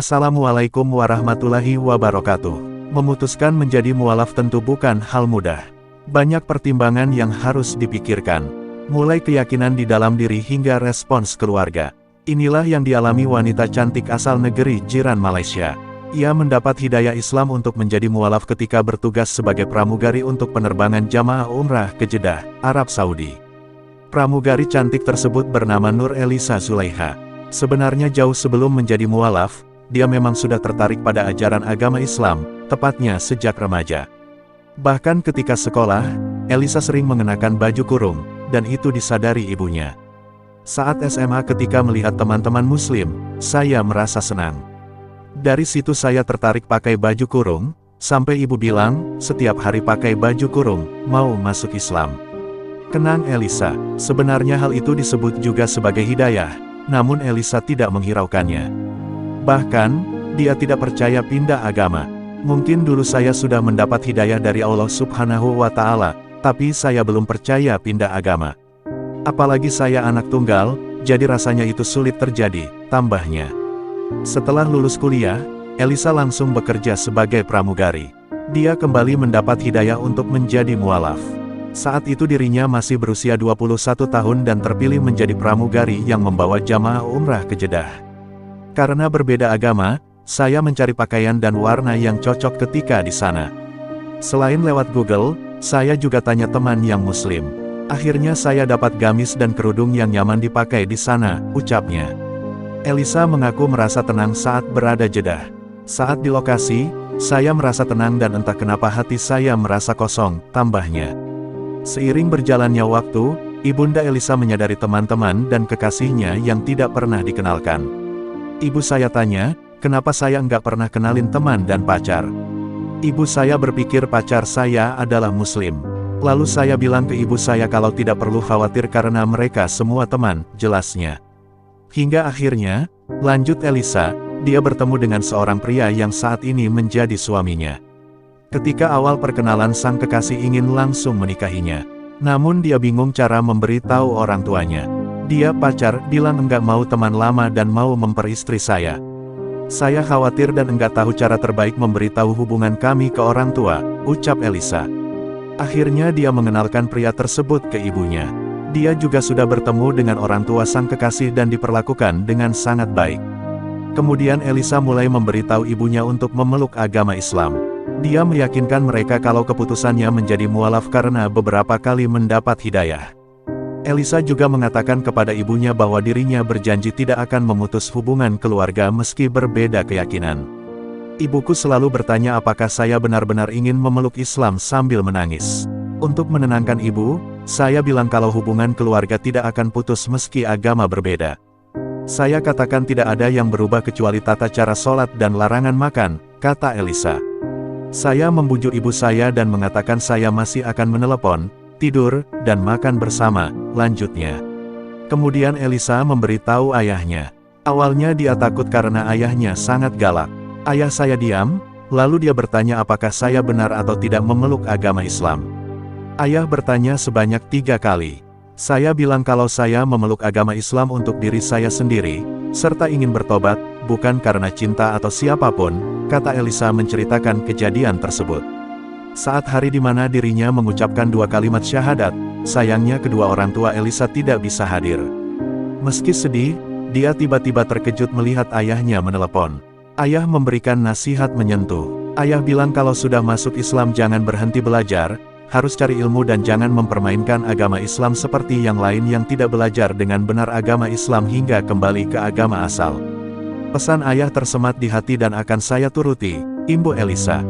Assalamualaikum warahmatullahi wabarakatuh. Memutuskan menjadi mualaf tentu bukan hal mudah. Banyak pertimbangan yang harus dipikirkan. Mulai keyakinan di dalam diri hingga respons keluarga. Inilah yang dialami wanita cantik asal negeri jiran Malaysia. Ia mendapat hidayah Islam untuk menjadi mualaf ketika bertugas sebagai pramugari untuk penerbangan jamaah umrah ke Jeddah, Arab Saudi. Pramugari cantik tersebut bernama Nur Elisa Zulaiha. Sebenarnya jauh sebelum menjadi mualaf, dia memang sudah tertarik pada ajaran agama Islam, tepatnya sejak remaja. Bahkan ketika sekolah, Elisa sering mengenakan baju kurung, dan itu disadari ibunya. Saat SMA ketika melihat teman-teman muslim, saya merasa senang. Dari situ saya tertarik pakai baju kurung, sampai ibu bilang, setiap hari pakai baju kurung, mau masuk Islam. Kenang Elisa, sebenarnya hal itu disebut juga sebagai hidayah, namun Elisa tidak menghiraukannya. Bahkan, dia tidak percaya pindah agama. Mungkin dulu saya sudah mendapat hidayah dari Allah Subhanahu wa Ta'ala, tapi saya belum percaya pindah agama. Apalagi saya anak tunggal, jadi rasanya itu sulit terjadi, tambahnya. Setelah lulus kuliah, Elisa langsung bekerja sebagai pramugari. Dia kembali mendapat hidayah untuk menjadi mualaf. Saat itu dirinya masih berusia 21 tahun dan terpilih menjadi pramugari yang membawa jamaah umrah ke Jeddah. Karena berbeda agama, saya mencari pakaian dan warna yang cocok ketika di sana. Selain lewat Google, saya juga tanya teman yang muslim. Akhirnya saya dapat gamis dan kerudung yang nyaman dipakai di sana, ucapnya. Elisa mengaku merasa tenang saat berada Jeddah. Saat di lokasi, saya merasa tenang dan entah kenapa hati saya merasa kosong, tambahnya. Seiring berjalannya waktu, Ibunda Elisa menyadari teman-teman dan kekasihnya yang tidak pernah dikenalkan. Ibu saya tanya, kenapa saya nggak pernah kenalin teman dan pacar? Ibu saya berpikir pacar saya adalah muslim. Lalu saya bilang ke ibu saya kalau tidak perlu khawatir karena mereka semua teman, jelasnya. Hingga akhirnya, lanjut Elisa, dia bertemu dengan seorang pria yang saat ini menjadi suaminya. Ketika awal perkenalan sang kekasih ingin langsung menikahinya. Namun dia bingung cara memberitahu orang tuanya. Dia pacar, bilang enggak mau teman lama dan mau memperistri saya. Saya khawatir dan enggak tahu cara terbaik memberitahu hubungan kami ke orang tua, ucap Elisa. Akhirnya dia mengenalkan pria tersebut ke ibunya. Dia juga sudah bertemu dengan orang tua sang kekasih dan diperlakukan dengan sangat baik. Kemudian Elisa mulai memberitahu ibunya untuk memeluk agama Islam. Dia meyakinkan mereka kalau keputusannya menjadi mualaf karena beberapa kali mendapat hidayah. Elisa juga mengatakan kepada ibunya bahwa dirinya berjanji tidak akan memutus hubungan keluarga meski berbeda keyakinan. Ibuku selalu bertanya apakah saya benar-benar ingin memeluk Islam sambil menangis. Untuk menenangkan ibu, saya bilang kalau hubungan keluarga tidak akan putus meski agama berbeda. Saya katakan tidak ada yang berubah kecuali tata cara sholat dan larangan makan, kata Elisa. Saya membujuk ibu saya dan mengatakan saya masih akan menelepon, tidur, dan makan bersama, lanjutnya. Kemudian Elisa memberitahu ayahnya. Awalnya dia takut karena ayahnya sangat galak. Ayah saya diam, lalu dia bertanya apakah saya benar atau tidak memeluk agama Islam. Ayah bertanya sebanyak 3 kali. Saya bilang kalau saya memeluk agama Islam untuk diri saya sendiri, serta ingin bertobat, bukan karena cinta atau siapapun, kata Elisa menceritakan kejadian tersebut. Saat hari di mana dirinya mengucapkan 2 kalimat syahadat, sayangnya kedua orang tua Elisa tidak bisa hadir. Meski sedih, dia tiba-tiba terkejut melihat ayahnya menelepon. Ayah memberikan nasihat menyentuh. Ayah bilang kalau sudah masuk Islam jangan berhenti belajar, harus cari ilmu dan jangan mempermainkan agama Islam seperti yang lain yang tidak belajar dengan benar agama Islam hingga kembali ke agama asal. Pesan ayah tersemat di hati dan akan saya turuti, imbu Elisa.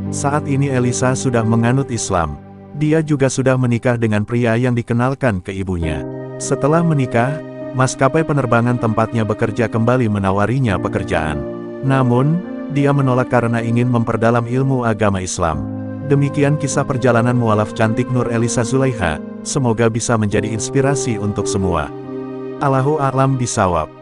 Saat ini Elisa sudah menganut Islam. Dia juga sudah menikah dengan pria yang dikenalkan ke ibunya. Setelah menikah, maskapai penerbangan tempatnya bekerja kembali menawarinya pekerjaan. Namun, dia menolak karena ingin memperdalam ilmu agama Islam. Demikian kisah perjalanan mualaf cantik Nur Elisa Zulaiha, semoga bisa menjadi inspirasi untuk semua. Allahu a'lam bishawab.